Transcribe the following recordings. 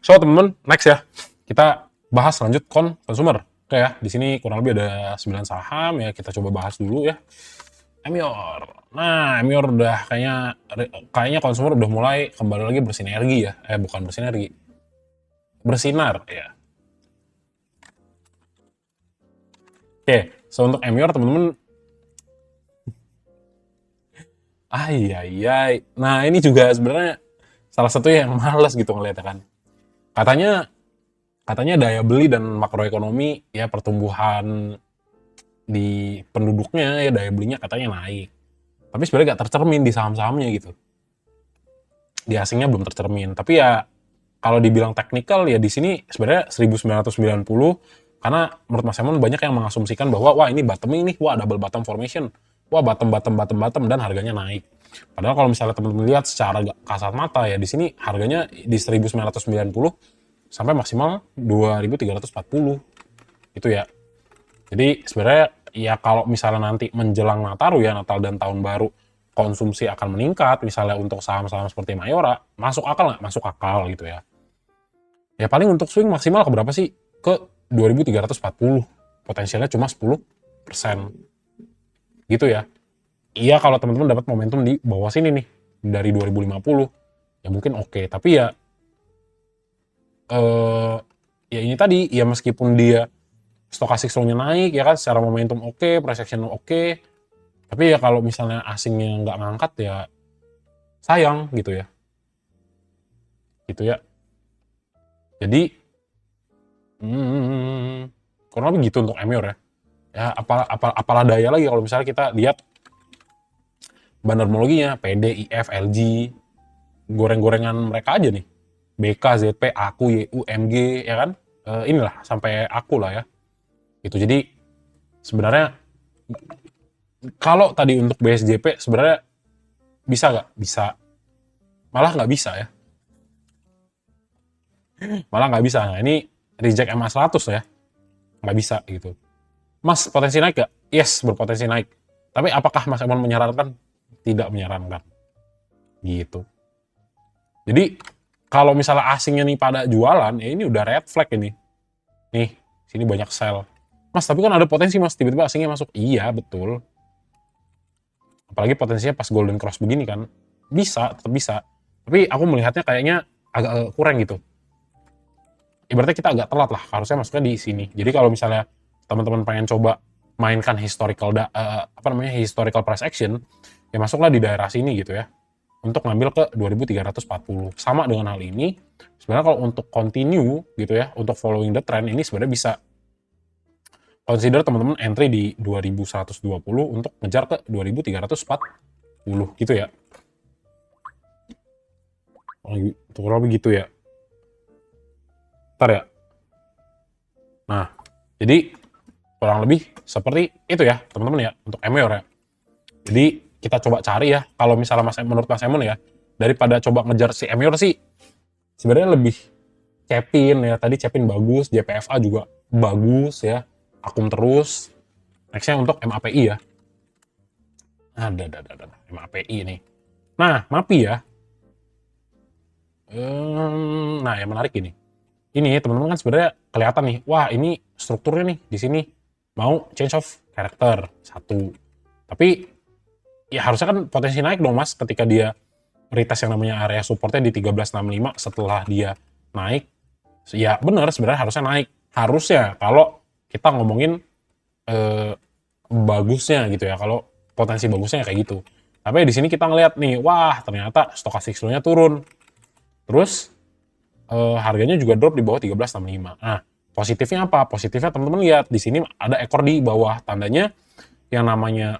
So teman-teman, next ya. Kita bahas lanjut consumer. Oke ya, di sini kurang lebih ada 9 saham ya, kita coba bahas dulu ya. Emior. Nah, Emior udah kayaknya consumer udah mulai kembali lagi bersinergi ya. Bukan bersinergi. Bersinar ya. Oke, so untuk Emior teman-teman, iya. Nah, ini juga sebenarnya salah satu yang males gitu ngeliatnya kan. Katanya katanya daya beli dan makroekonomi ya, pertumbuhan di penduduknya ya, daya belinya katanya naik. Tapi sebenarnya nggak tercermin di saham-sahamnya gitu. Di asingnya belum tercermin. Tapi ya kalau dibilang teknikal ya di sini sebenarnya 1990, karena menurut Mas Emon banyak yang mengasumsikan bahwa wah ini bottoming nih, wah double bottom formation, wah bottom dan harganya naik. Padahal kalau misalnya teman-teman lihat secara kasat mata ya, di sini harganya di 1990 sampai maksimal 2340 itu ya. Jadi sebenarnya ya kalau misalnya nanti menjelang Nataru ya, Natal dan Tahun Baru, konsumsi akan meningkat, misalnya untuk saham-saham seperti Mayora, masuk akal nggak? Masuk akal gitu ya. Ya paling untuk swing maksimal ke berapa sih? Ke 2340. Potensialnya cuma 10% gitu ya. Iya kalau teman-teman dapat momentum di bawah sini nih, dari 2050, ya mungkin oke. Tapi ya eh, ya ini tadi, ya meskipun dia stokastik slow-nya naik ya kan, secara momentum oke, price action oke, tapi ya kalau misalnya asingnya nggak ngangkat ya sayang gitu ya. Jadi kurang lebih gitu untuk Emior ya. Ya apalah daya lagi kalau misalnya kita lihat bandarmologinya, PD, IF, LG, goreng-gorengan mereka aja nih. BK, ZP, Aku, YU, MG, ya kan? Inilah sampai Aku lah ya. Gitu. Jadi sebenarnya kalau tadi untuk BSJP sebenarnya bisa nggak? Bisa. Malah nggak bisa ya. Malah nggak bisa. Nah, ini reject MA100 ya. Nggak bisa gitu. Mas, potensi naik nggak? Yes, berpotensi naik. Tapi apakah Mas Emon menyarankan? Tidak menyarankan. Gitu. Jadi kalau misalnya asingnya nih pada jualan, ya ini udah red flag ini. Nih, sini banyak sell. Mas, tapi kan ada potensi mas, tiba-tiba asingnya masuk. Iya, betul. Apalagi potensinya pas golden cross begini kan. Bisa, tetap bisa. Tapi aku melihatnya kayaknya agak kurang gitu. Ibaratnya kita agak telat lah, harusnya masuknya di sini. Jadi kalau misalnya teman-teman pengen coba mainkan historical price action, ya masuklah di daerah sini gitu ya. Untuk ngambil ke 2340. Sama dengan hal ini, sebenarnya kalau untuk continue gitu ya, untuk following the trend ini sebenarnya bisa consider teman-teman entry di 2120 untuk ngejar ke 2340 gitu ya. Kurang lebih gitu ya. Ntar ya. Nah, jadi kurang lebih seperti itu ya teman-teman ya untuk Emior ya. Jadi kita coba cari ya, kalau misalnya menurut Mas Emon ya, daripada coba ngejar si Emior sih, sebenarnya lebih Cepin ya, tadi Cepin bagus, JPFA juga bagus ya, akum terus. Nextnya untuk MAPI ya. Ada MAPI nih. Nah, MAPI ya. Nah, yang menarik ini. Ini teman-teman kan sebenarnya kelihatan nih, wah ini strukturnya nih di sini mau change of character satu. Tapi ya harusnya kan potensi naik dong mas ketika dia retest yang namanya area supportnya di 1365 setelah dia naik. Ya benar sebenarnya harusnya naik. Harusnya kalau kita ngomongin eh, bagusnya gitu ya, kalau potensi bagusnya kayak gitu. Tapi di sini kita ngeliat nih, wah ternyata stokastik slow-nya turun. Terus harganya juga drop di bawah 1365. Nah, positifnya apa? Positifnya teman-teman lihat di sini ada ekor di bawah, tandanya yang namanya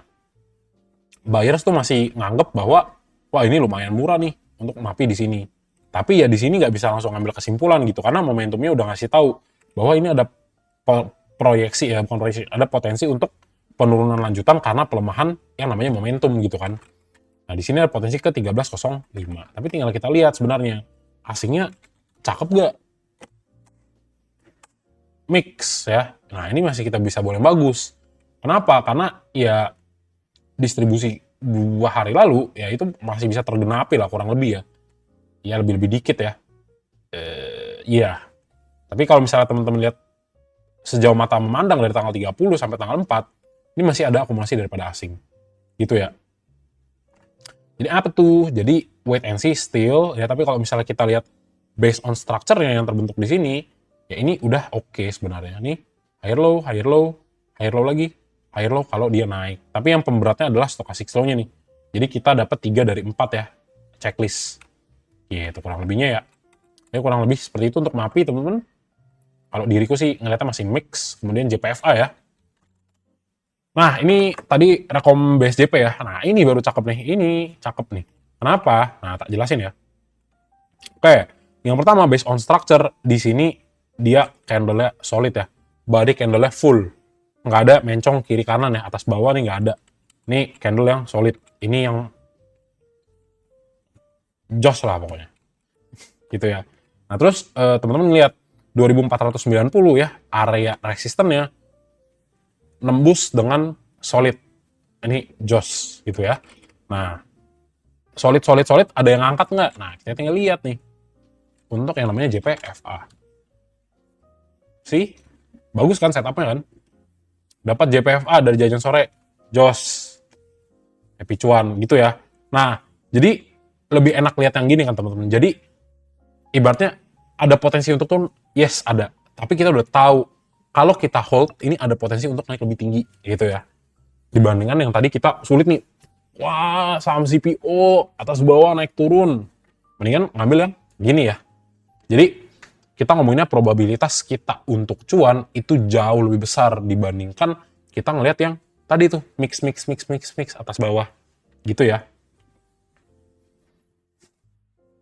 buyers tuh masih nganggep bahwa wah ini lumayan murah nih untuk MAPI di sini. Tapi ya di sini nggak bisa langsung ngambil kesimpulan gitu karena momentumnya udah ngasih tahu bahwa ini ada proyeksi ya, bukan proyeksi, ada potensi untuk penurunan lanjutan karena pelemahan yang namanya momentum gitu kan. Nah, di sini ada potensi ke 1305. Tapi tinggal kita lihat sebenarnya asingnya cakep gak? Mix ya. Nah, ini masih kita bisa boleh bagus. Kenapa? Karena ya distribusi 2 hari lalu ya itu masih bisa tergenapi lah kurang lebih ya. Ya lebih-lebih dikit ya. Iya. Tapi kalau misalnya teman-teman lihat sejauh mata memandang dari tanggal 30 sampai tanggal 4, ini masih ada akumulasi daripada asing. Gitu ya. Jadi apa tuh? Jadi wait and see still ya, tapi kalau misalnya kita lihat based on structure-nya yang terbentuk di sini, ya ini udah oke sebenarnya. Nih, higher low, higher low, higher low lagi, higher low kalau dia naik. Tapi yang pemberatnya adalah stochastic slow-nya nih. Jadi kita dapat 3 dari 4 ya, checklist. Gitu kurang lebihnya ya. Ya kurang lebih seperti itu untuk MAPI teman-teman. Kalau diriku sih ngeliatnya masih mix, kemudian JPFA ya. Nah, ini tadi rekom BSJP ya. Nah, ini baru cakep nih. Ini cakep nih. Kenapa? Nah, tak jelasin ya. Oke, yang pertama based on structure, di sini dia candle-nya solid ya. Body candle-nya full. Nggak ada mencong kiri kanan ya, atas bawah nih nggak ada. Ini candle yang solid. Ini yang jos lah pokoknya. Gitu ya. Nah, terus teman-teman lihat 2490 ya, area resistennya nembus dengan solid. Ini jos gitu ya. Nah, solid ada yang angkat nggak? Nah, kita tinggal lihat nih. Untuk yang namanya JPFA. Sih, bagus kan setupnya kan? Dapat JPFA dari jajan sore, jos, happy cuan gitu ya. Nah, jadi lebih enak lihat yang gini kan teman-teman. Jadi ibaratnya ada potensi untuk turun, yes ada. Tapi kita udah tahu kalau kita hold ini ada potensi untuk naik lebih tinggi gitu ya. Dibandingkan yang tadi kita sulit nih. Wah, saham CPO atas bawah naik turun. Mendingan ngambil yang gini ya. Jadi kita ngomonginnya probabilitas kita untuk cuan itu jauh lebih besar dibandingkan kita ngelihat yang tadi tuh mix atas bawah gitu ya.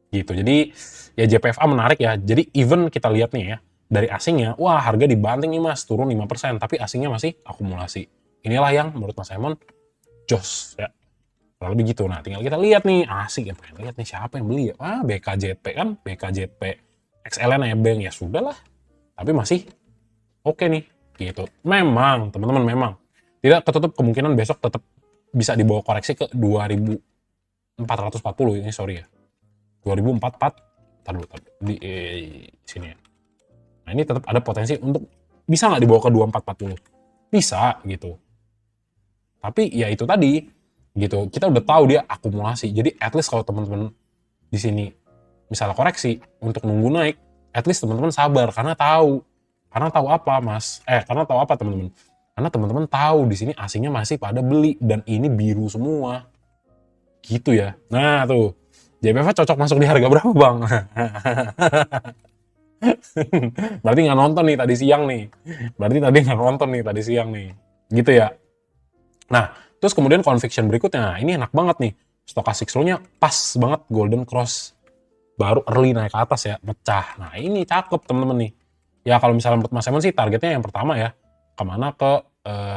Gitu. Jadi ya JPFA menarik ya. Jadi even kita lihat nih ya dari asingnya, wah harga dibanting nih Mas, turun 5%, tapi asingnya masih akumulasi. Inilah yang menurut Mas Simon jos ya. Kurang lebih gitu. Nah, tinggal kita lihat nih, asik ya, pengen lihat nih siapa yang beli ya. Ah, BKJP kan, BKJP XLN nebeng ya sudahlah. Tapi masih oke nih, gitu. Memang, teman-teman memang tidak ketutup kemungkinan besok tetap bisa dibawa koreksi ke 2440 ini sorry ya. 2044 taruh di sini ya. Nah, ini tetap ada potensi untuk bisa nggak dibawa ke 2440? Bisa gitu. Tapi ya itu tadi gitu. Kita udah tahu dia akumulasi. Jadi at least kalau teman-teman di sini misalnya koreksi untuk nunggu naik, at least teman-teman sabar karena tahu. Karena tahu apa, Mas? Karena tahu apa, teman-teman? Karena teman-teman tahu di sini asingnya masih pada beli dan ini biru semua. Gitu ya. Nah, tuh. JPF cocok masuk di harga berapa, Bang? Berarti nggak nonton nih tadi siang nih. Berarti tadi nggak nonton nih tadi siang nih. Gitu ya. Nah, terus kemudian conviction berikutnya. Ini enak banget nih. Stochastic slow-nya pas banget golden cross. Baru early naik ke atas ya, mecah. Nah, ini cakep temen-temen nih. Ya kalau misalnya menurut Mas Simon sih targetnya yang pertama ya. Kemana ke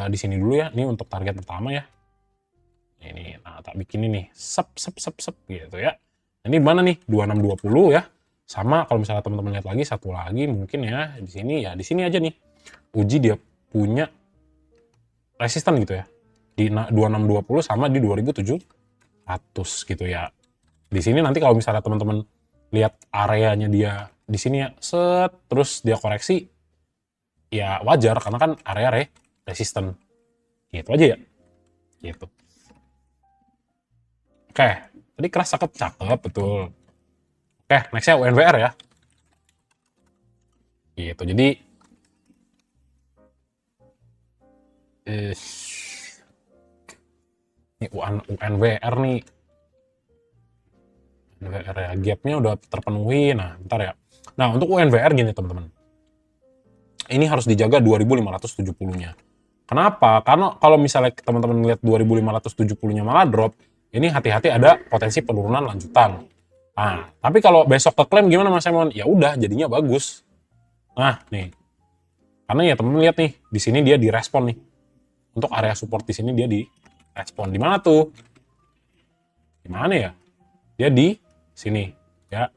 di sini dulu ya. Ini untuk target pertama ya. Ini, nah tak bikin ini sep gitu ya. Ini mana nih 2620 ya. Sama kalau misalnya teman-teman lihat lagi satu lagi mungkin ya di sini aja nih. Uji dia punya resisten gitu ya. Di 2620 sama di 2700 gitu ya. Di sini nanti kalau misalnya teman-teman lihat areanya dia di sini ya, set terus dia koreksi ya wajar karena kan area resisten. Gitu aja ya. Gitu. Oke, tadi keras cakep betul. Oke, nextnya UNWR ya. Gitu, jadi ini UNWR nih. UNWR ya, gapnya udah terpenuhi. Nah, bentar ya. Nah, untuk UNWR gini teman-teman. Ini harus dijaga 2570-nya. Kenapa? Karena kalau misalnya teman-teman lihat 2570-nya malah drop, ini hati-hati ada potensi penurunan lanjutan. Nah, tapi kalau besok ke klaim gimana Mas Simon? Ya udah, jadinya bagus. Nah, nih. Karena ya teman-teman lihat nih, di sini dia direspon nih. Untuk area support di sini dia direspon. Di mana tuh? Di mana ya? Dia di sini, ya.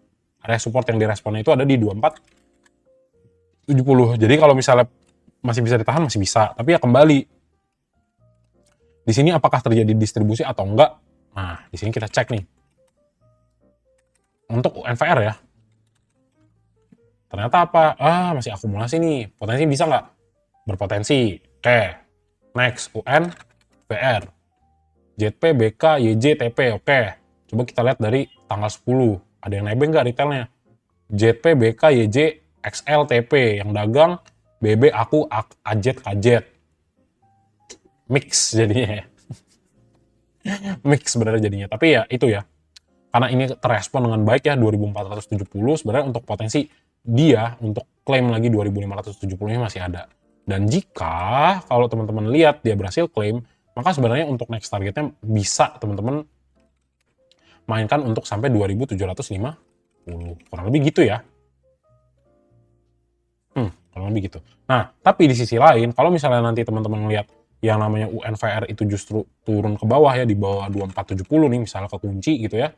Area support yang diresponnya itu ada di 2470. Jadi kalau misalnya masih bisa ditahan, masih bisa. Tapi ya kembali. Di sini apakah terjadi distribusi atau enggak? Nah, di sini kita cek nih. Untuk UNVR ya. Ternyata apa? Masih akumulasi nih. Potensi bisa nggak? Berpotensi. Oke. Next, UN, VR. JP, BK, YJ, TP. Oke. Coba kita lihat dari tanggal 10. Ada yang nebeng nggak retailnya? JP, BK, YJ, XL, TP. Yang dagang, BB, aku, AJ, KJ. Mix jadinya ya. Mix sebenarnya jadinya. Tapi ya itu ya. Karena ini terespon dengan baik ya 2470, sebenarnya untuk potensi dia untuk klaim lagi 2570 ini masih ada. Dan jika kalau teman-teman lihat dia berhasil klaim, maka sebenarnya untuk next targetnya bisa teman-teman mainkan untuk sampai 2750. Kurang lebih gitu ya. Kurang lebih gitu. Nah, tapi di sisi lain, kalau misalnya nanti teman-teman lihat yang namanya UNVR itu justru turun ke bawah ya, di bawah 2470 nih, misalnya ke kunci gitu ya.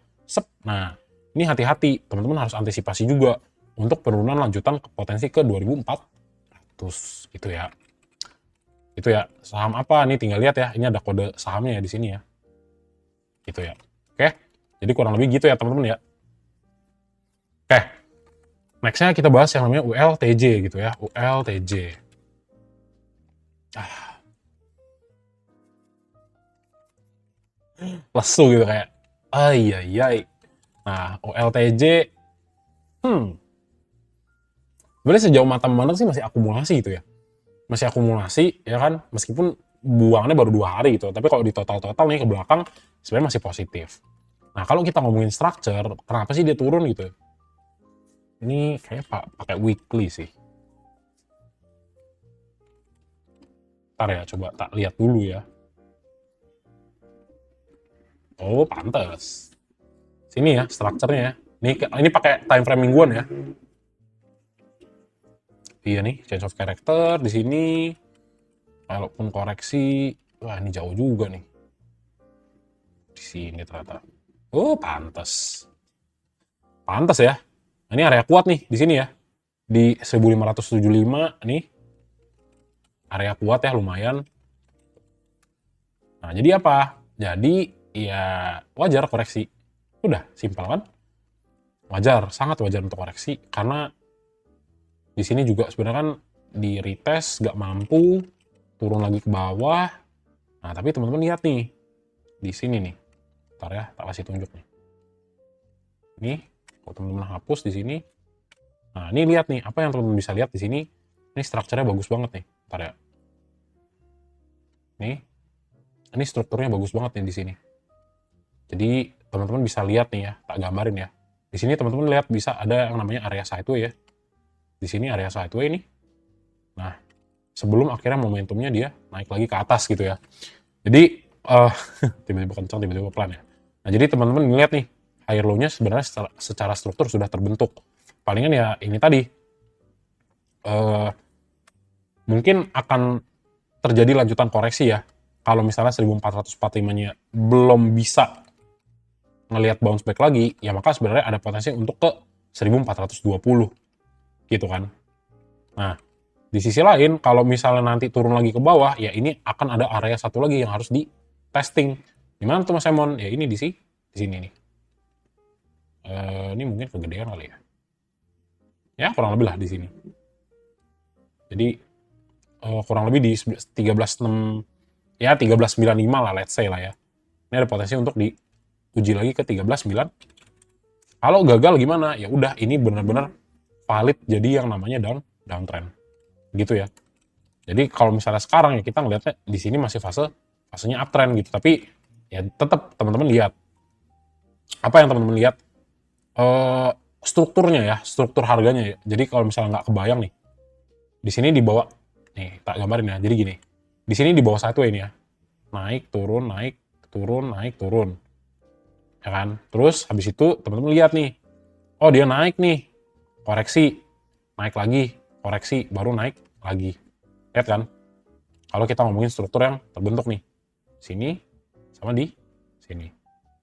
Nah, ini hati-hati, teman-teman harus antisipasi juga untuk penurunan lanjutan ke potensi ke 2400 gitu ya. Itu ya, saham apa nih tinggal lihat ya, ini ada kode sahamnya ya di sini ya. Gitu ya. Oke. Jadi kurang lebih gitu ya, teman-teman ya. Oke. Next-nya kita bahas yang namanya ULTJ gitu ya, ULTJ. Lesu gitu kayak, ai. Nah, OLTJ, sebenarnya sejauh mata memandang sih masih akumulasi gitu ya. Masih akumulasi, ya kan, meskipun buangnya baru 2 hari gitu. Tapi kalau di total-total nih ke belakang, sebenarnya masih positif. Nah, kalau kita ngomongin structure, kenapa sih dia turun gitu? Ini kayak pakai weekly sih. Ntar ya, coba tak lihat dulu ya. Oh, pantes. Sini ya, structure-nya ya. Ini pakai time frame mingguan ya. Iya nih, change of character di sini. Kalaupun koreksi, wah ini jauh juga nih. Di sini ternyata. Oh, pantes. Pantes ya. Ini area kuat nih di sini ya. Di 1575 nih. Area kuat ya lumayan. Nah, jadi apa? Jadi ya wajar koreksi. Udah, simpel kan? Wajar, sangat wajar untuk koreksi karena di sini juga sebenarnya kan di retest gak mampu, turun lagi ke bawah. Nah, tapi teman-teman lihat nih di sini nih. Ntar ya, tak kasih tunjuk nih. Ini, kalau teman-teman hapus di sini. Nah, ini lihat nih, apa yang teman-teman bisa lihat di sini. Ini strukturnya bagus banget nih. Ntar ya. Nih, ini strukturnya bagus banget nih di sini. Jadi teman-teman bisa lihat nih ya, tak gambarin ya. Di sini teman-teman lihat bisa ada yang namanya area sideway ya. Di sini area sideway nih. Nah, sebelum akhirnya momentumnya dia naik lagi ke atas gitu ya. Jadi tiba-tiba kencang, tiba-tiba pelan ya. Nah, jadi teman-teman lihat nih, higher low-nya sebenarnya secara struktur sudah terbentuk. Palingan ya ini tadi, mungkin akan terjadi lanjutan koreksi ya. Kalau misalnya 1445-nya belum bisa ngelihat bounce back lagi, ya maka sebenarnya ada potensi untuk ke 1420 gitu kan. Nah, di sisi lain, kalau misalnya nanti turun lagi ke bawah, ya ini akan ada area satu lagi yang harus di testing. Gimana tuh Mas Emon? Ya ini di sini nih. Ini mungkin kegedean kali ya. Ya kurang lebih lah di sini. Jadi kurang lebih di 13.6 ya 13.95 lah, let's say lah ya. Ini ada potensi untuk diuji lagi ke 13.9. Kalau gagal gimana? Ya udah, ini benar-benar valid jadi yang namanya downtrend. Gitu ya. Jadi kalau misalnya sekarang ya kita ngelihatnya di sini masih fasenya uptrend gitu, tapi ya tetap teman-teman lihat apa yang teman-teman lihat strukturnya ya, struktur harganya ya. Jadi kalau misalnya nggak kebayang nih, di sini di bawah nih tak gambarin ya. Jadi gini, di sini di bawah sideway ini ya, naik turun naik turun naik turun, ya kan. Terus habis itu teman-teman lihat nih, oh dia naik nih, koreksi, naik lagi, koreksi, baru naik lagi. Lihat kan? Kalau kita ngomongin struktur yang terbentuk nih, sini sama di sini,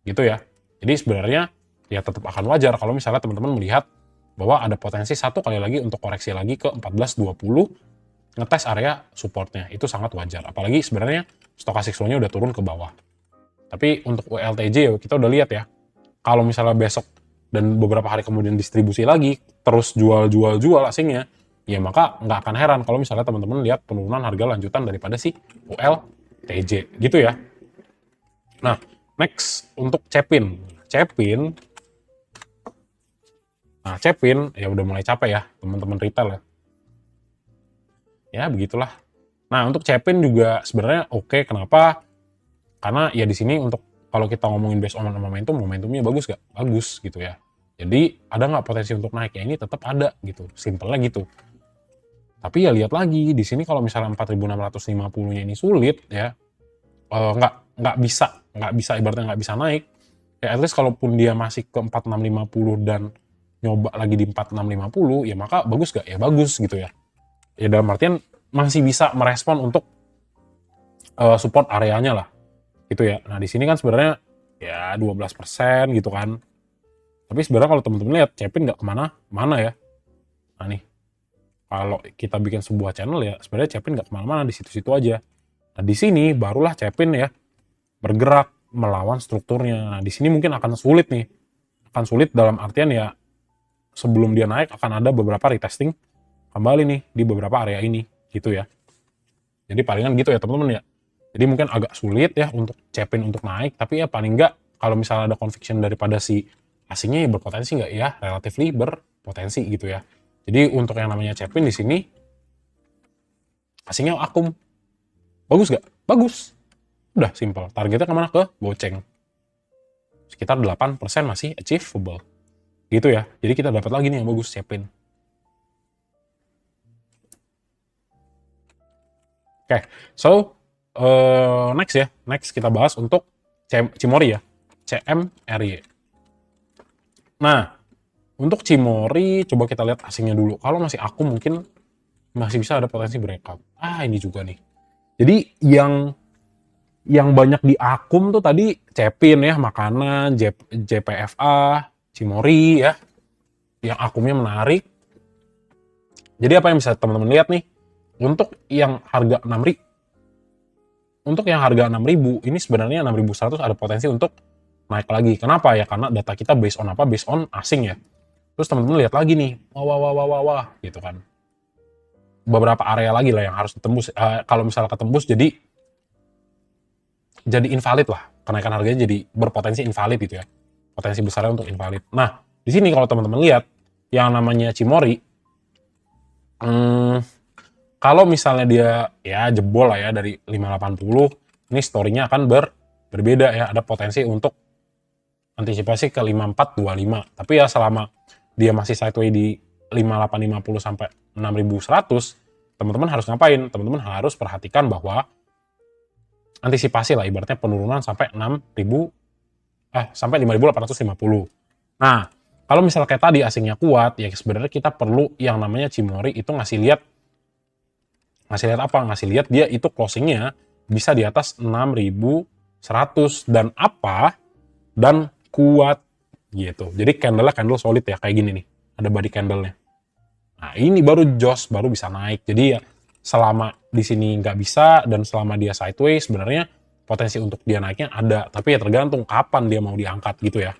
gitu ya. Jadi sebenarnya ya tetap akan wajar kalau misalnya teman-teman melihat bahwa ada potensi satu kali lagi untuk koreksi lagi ke 1420, ngetes area supportnya, itu sangat wajar. Apalagi sebenarnya stochastic slow-nya udah turun ke bawah. Tapi untuk ULTJ kita udah lihat ya, kalau misalnya besok dan beberapa hari kemudian distribusi lagi, terus jual asingnya, ya maka nggak akan heran kalau misalnya teman-teman lihat penurunan harga lanjutan daripada si ULTJ gitu ya. Nah, next untuk Cepin. Cepin ya udah mulai capek ya teman-teman retail ya. Ya begitulah. Nah, untuk Cepin juga sebenarnya oke. Kenapa? Karena ya di sini untuk kalau kita ngomongin based on momentumnya bagus gak? Bagus gitu ya. Jadi ada nggak potensi untuk naik? Ya ini tetap ada gitu. Simpelnya gitu. Tapi ya lihat lagi di sini kalau misalnya 4.650-nya ini sulit ya, nggak bisa ibaratnya nggak bisa naik. Ya at least kalaupun dia masih ke 4650 dan nyoba lagi di 4650 ya maka bagus gak? Ya bagus gitu ya. Ya dalam artian masih bisa merespon untuk support areanya lah gitu ya. Nah di sini kan sebenarnya ya 12% gitu kan. Tapi sebenarnya kalau teman-teman lihat Cepin nggak kemana-mana ya. Nah nih kalau kita bikin sebuah channel ya sebenarnya Cepin nggak kemana-mana, di situ-situ aja. Nah di sini barulah Cepin ya bergerak melawan strukturnya. Nah di sini mungkin akan sulit nih, akan sulit dalam artian ya sebelum dia naik akan ada beberapa retesting kembali nih di beberapa area ini gitu ya. Jadi palingan gitu ya teman-teman ya. Jadi mungkin agak sulit ya untuk Cepin untuk naik, tapi ya paling nggak kalau misalnya ada conviction daripada si asingnya ya berpotensi nggak ya, relatively berpotensi gitu ya. Jadi untuk yang namanya Cepin di sini asingnya akum. Bagus nggak? Bagus. Udah simple. Targetnya kemana? Ke goceng. Sekitar 8% masih achievable. Gitu ya. Jadi kita dapat lagi nih yang bagus, Cepin. Oke, so next ya. Next kita bahas untuk Cimori ya. CMRY. Nah, untuk Cimori coba kita lihat asingnya dulu. Kalau masih akum mungkin masih bisa ada potensi breakout. Ini juga nih. Jadi yang banyak di akum tuh tadi Cepin ya, makanan, JPFA, Cimori ya. Yang akumnya menarik. Jadi apa yang bisa teman-teman lihat nih? Untuk yang harga 6.000, ini sebenarnya 6.100 ada potensi untuk naik lagi. Kenapa ya? Karena data kita based on apa? Based on asing ya. Terus teman-teman lihat lagi nih, wah gitu kan. Beberapa area lagi lah yang harus ditembus. Kalau misalnya ketembus jadi invalid lah. Kenaikan harganya jadi berpotensi invalid gitu ya. Potensi besarnya untuk invalid. Nah, di sini kalau teman-teman lihat yang namanya Cimori, kalau misalnya dia ya jebol lah ya dari 580, ini story-nya akan berbeda ya. Ada potensi untuk antisipasi ke 5425. Tapi ya selama dia masih sideways di 5850 sampai 6100, teman-teman harus ngapain? Teman-teman harus perhatikan bahwa antisipasi lah ibaratnya penurunan sampai 5850. Nah, kalau misalnya kayak tadi asingnya kuat, ya sebenarnya kita perlu yang namanya Cimori itu ngasih lihat apa? Ngasih lihat dia itu closingnya bisa di atas 6100 dan apa? Dan kuat gitu. Jadi candle solid ya kayak gini nih. Ada body candle-nya. Nah, ini baru jos, baru bisa naik. Jadi ya selama di sini nggak bisa dan selama dia sideways sebenarnya potensi untuk dia naiknya ada, tapi ya tergantung kapan dia mau diangkat gitu ya.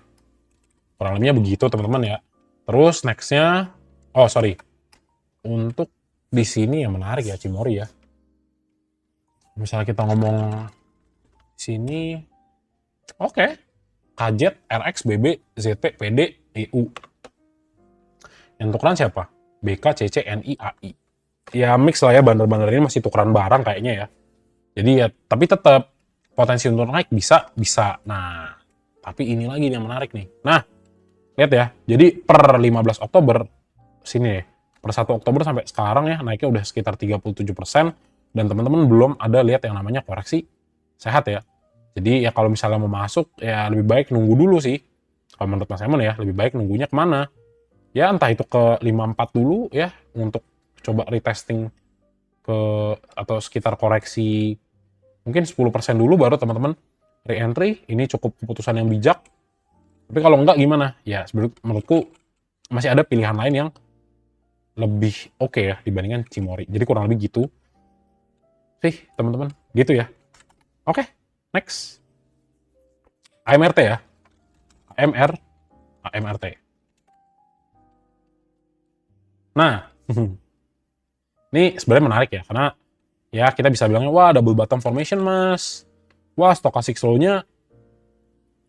Kurang lebihnya begitu teman-teman ya. Terus nextnya, untuk di sini yang menarik ya Cimori ya. Misalnya kita ngomong di sini, oke. KZ, RX, BB, ZT, PD, EU. Yang tukeran siapa? BK, CC, NI, AI. Ya mix lah ya, bandar-bandar ini masih tukeran barang kayaknya ya. Jadi ya, tapi tetap potensi untuk naik bisa. Nah, tapi ini lagi yang menarik nih. Nah, lihat ya. Jadi per 15 Oktober sini ya. Per 1 Oktober sampai sekarang ya naiknya udah sekitar 37% dan teman-teman belum ada lihat yang namanya koreksi sehat ya. Jadi ya kalau misalnya mau masuk ya lebih baik nunggu dulu sih. Kalau menurut Mas Emon ya, lebih baik nunggunya kemana? Ya entah itu ke 54 dulu ya untuk coba retesting ke atau sekitar koreksi mungkin 10% dulu baru teman-teman re-entry. Ini cukup keputusan yang bijak. Tapi kalau enggak gimana? Ya menurutku masih ada pilihan lain yang lebih oke ya dibandingkan Cimori. Jadi kurang lebih gitu sih teman-teman. Gitu ya. Oke, next. AMRT ya. AMRT. Nah, ini sebenarnya menarik ya, karena ya kita bisa bilangnya, wah double bottom formation mas, wah stochastic slow-nya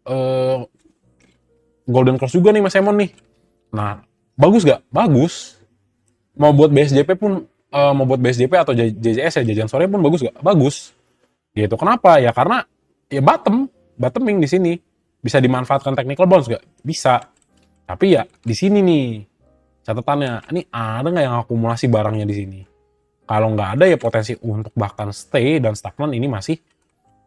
eh, golden cross juga nih mas Emon nih. Nah, bagus gak? Bagus. Mau buat BSJP pun, mau buat BSJP atau JJS ya, jajan sore pun bagus gak? Bagus. Gitu. Kenapa? Ya karena ya bottoming di sini. Bisa dimanfaatkan technical bounce gak? Bisa. Tapi ya di sini nih catatannya. Ini ada nggak yang akumulasi barangnya di sini? Kalau nggak ada ya potensi untuk bahkan stay dan stagnan ini masih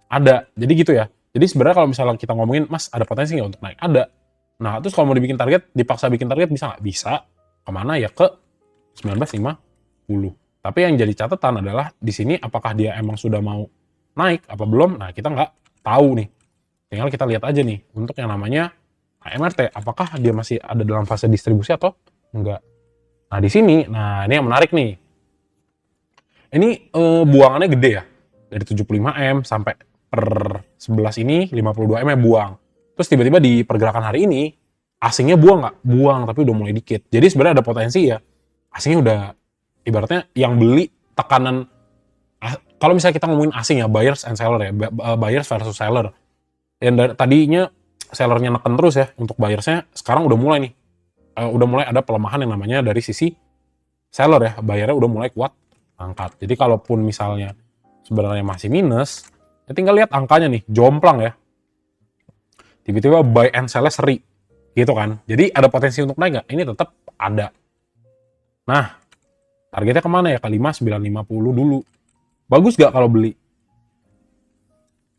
ada. Jadi gitu ya. Jadi sebenarnya kalau misalnya kita ngomongin, mas ada potensi nggak untuk naik? Ada. Nah terus kalau mau dibikin target, dipaksa bikin target bisa nggak? Bisa. Kemana ya? Ke 1950. Tapi yang jadi catatan adalah di sini apakah dia emang sudah mau naik apa belum? Nah kita nggak tahu nih. Tinggal kita lihat aja nih untuk yang namanya AMRT, apakah dia masih ada dalam fase distribusi atau enggak. Nah di sini, nah ini yang menarik nih. Ini buangannya gede ya, dari 75M sampai per 11 ini 52M ya buang. Terus tiba-tiba di pergerakan hari ini asingnya buang nggak? Buang, tapi udah mulai dikit. Jadi sebenarnya ada potensi ya, asingnya udah ibaratnya yang beli tekanan. Kalau misalnya kita ngomongin asing ya, buyers and seller ya, buyers versus seller. Yang tadinya sellernya neken terus ya untuk buyersnya, sekarang udah mulai nih, udah mulai ada pelemahan yang namanya dari sisi seller ya, bayarnya udah mulai kuat angkat. Jadi kalaupun misalnya sebenarnya masih minus, ya tinggal lihat angkanya nih, jomplang ya. Tiba-tiba buy and sell seri, gitu kan. Jadi ada potensi untuk naik nggak? Ini tetap ada. Nah, targetnya kemana ya? Ke 5950 dulu. Bagus nggak kalau beli?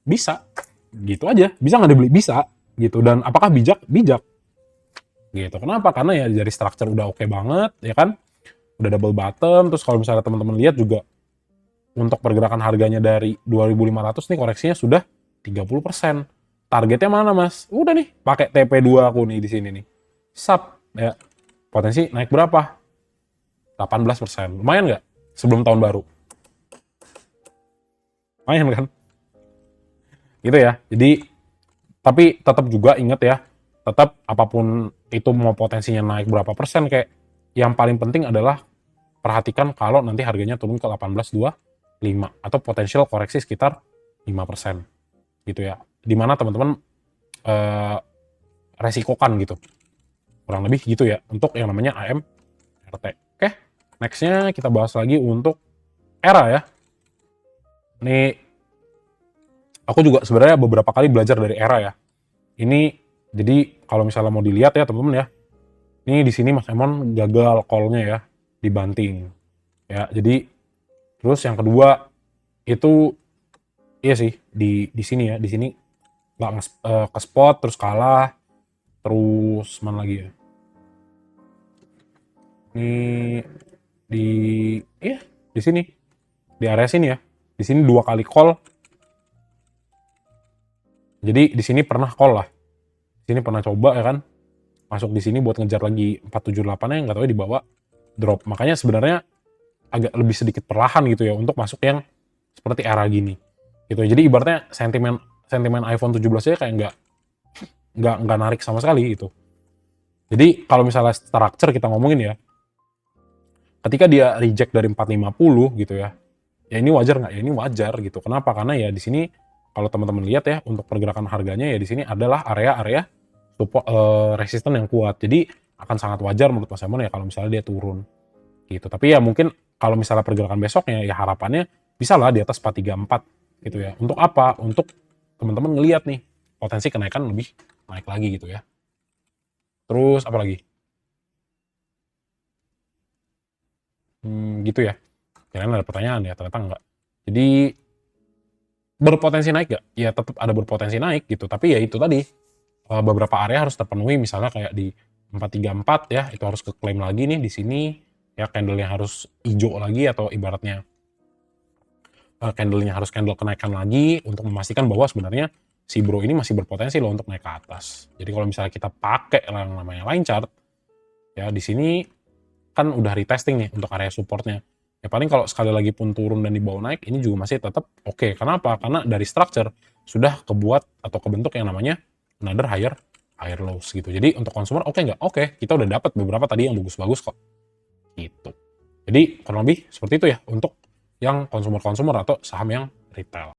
Bisa. Gitu aja. Bisa nggak dibeli? Bisa. Gitu. Dan apakah bijak? Bijak. Gitu. Kenapa? Karena ya dari structure udah oke banget, ya kan? Udah double bottom. Terus kalau misalnya teman-teman lihat juga, untuk pergerakan harganya dari 2500 nih koreksinya sudah 30%. Targetnya mana mas? Udah nih, pakai TP2 aku nih di sini nih. Sub, ya. Potensi naik berapa? 18%. Lumayan nggak? Sebelum tahun baru. Lumayan kan? Gitu ya. Jadi, tapi tetap juga ingat ya, tetap apapun itu mau potensinya naik berapa persen, kayak yang paling penting adalah perhatikan kalau nanti harganya turun ke 18.25 atau potensial koreksi sekitar 5% gitu ya. Dimana teman-teman resikokan gitu. Kurang lebih gitu ya untuk yang namanya AMRT. Oke, nextnya kita bahas lagi untuk ERA ya. Ini aku juga sebenarnya beberapa kali belajar dari ERA ya. Ini jadi kalau misalnya mau dilihat ya teman-teman ya. Ini di sini Mas Emon gagal call-nya ya, dibanting. Ya, jadi terus yang kedua itu iya sih di sini ya, di sini nggak ke spot terus kalah, terus mana lagi ya? Ini di iya di sini, di area sini ya. Di sini 2 kali call. Jadi di sini pernah call lah. Di sini pernah coba ya kan. Masuk di sini buat ngejar lagi 478-nya, nggak tahu ya dibawa drop. Makanya sebenarnya agak lebih sedikit perlahan gitu ya untuk masuk yang seperti era gini. Gitu. Jadi ibaratnya sentimen sentimen iPhone 17 aja kayak nggak narik sama sekali gitu. Jadi kalau misalnya structure kita ngomongin ya, ketika dia reject dari 450 gitu ya, ya ini wajar nggak? Ya ini wajar gitu. Kenapa? Karena ya di sini kalau teman-teman lihat ya untuk pergerakan harganya ya di sini adalah area-area support resisten yang kuat. Jadi akan sangat wajar menurut Mas Emon ya kalau misalnya dia turun gitu. Tapi ya mungkin kalau misalnya pergerakan besoknya ya harapannya bisa lah di atas 434 gitu ya. Untuk apa? Untuk teman-teman ngelihat nih potensi kenaikan lebih naik lagi gitu ya. Terus apa lagi? Gitu ya. Kirain ada pertanyaan ya, ternyata enggak. Jadi berpotensi naik gak? Ya tetap ada berpotensi naik gitu. Tapi ya itu tadi beberapa area harus terpenuhi, misalnya kayak di 434 ya, itu harus keklaim lagi nih di sini ya, candle-nya harus hijau lagi atau ibaratnya candle-nya harus candle kenaikan lagi untuk memastikan bahwa sebenarnya si bro ini masih berpotensi loh untuk naik ke atas. Jadi kalau misalnya kita pakai yang namanya line chart ya, di sini kan udah retesting nih untuk area supportnya. Ya paling kalau sekali lagi pun turun dan dibawa naik, ini juga masih tetap oke. Kenapa? Karena dari structure sudah kebuat atau kebentuk yang namanya another higher lows gitu. Jadi untuk konsumer oke nggak? Oke, kita udah dapat beberapa tadi yang bagus-bagus kok. gitu. Jadi kurang lebih seperti itu ya untuk yang konsumer-konsumer atau saham yang retail.